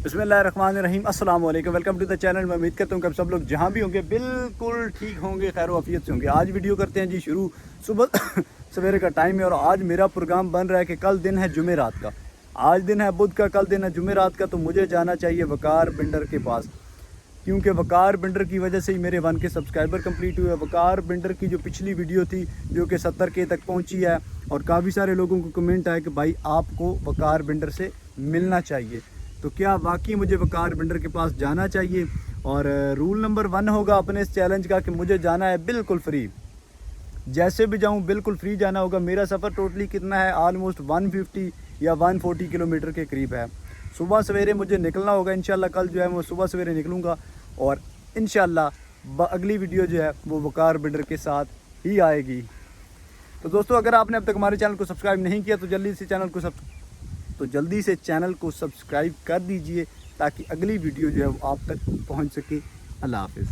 बिस्मिल्लाहिर्रहमानिर्रहीम अस्सलाम वालेकुम, वेलकम टू द चैनल। मैं उम्मीद करता हूँ कि आप सब लोग जहाँ भी होंगे बिल्कुल ठीक होंगे, खैर आफियत से होंगे। आज वीडियो करते हैं जी शुरू। सुबह सवेरे का टाइम है और आज मेरा प्रोग्राम बन रहा है कि कल दिन है जुमेरात का, आज दिन है बुध का, कल दिन है जुमेरात का। तो मुझे जाना चाहिए वकार बिल्डर के पास, क्योंकि वकार बिल्डर की वजह से ही मेरे 1K सब्सक्राइबर कंप्लीट हुए। वकार बिल्डर की जो पिछली वीडियो थी जो कि 70K तक पहुंची है, और काफ़ी सारे लोगों को कमेंट आया कि भाई आपको वकार बिल्डर से मिलना चाहिए। तो क्या वाकई मुझे वकार बिल्डर के पास जाना चाहिए? और रूल नंबर 1 होगा अपने इस चैलेंज का कि मुझे जाना है बिल्कुल फ्री। जैसे भी जाऊँ बिल्कुल फ्री जाना होगा। मेरा सफ़र टोटली कितना है, ऑलमोस्ट 150 या 140 किलोमीटर के करीब है। सुबह सवेरे मुझे निकलना होगा इंशाल्लाह। कल जो है मैं सुबह सवेरे निकलूँगा और इंशाल्लाह अगली वीडियो जो है वो वकार बिल्डर के साथ ही आएगी। तो दोस्तों, अगर आपने अब तक हमारे चैनल को सब्सक्राइब नहीं किया तो जल्दी से चैनल को सब्सक्राइब कर दीजिए, ताकि अगली वीडियो जो है वो आप तक पहुँच सके। अल्लाह हाफिज़।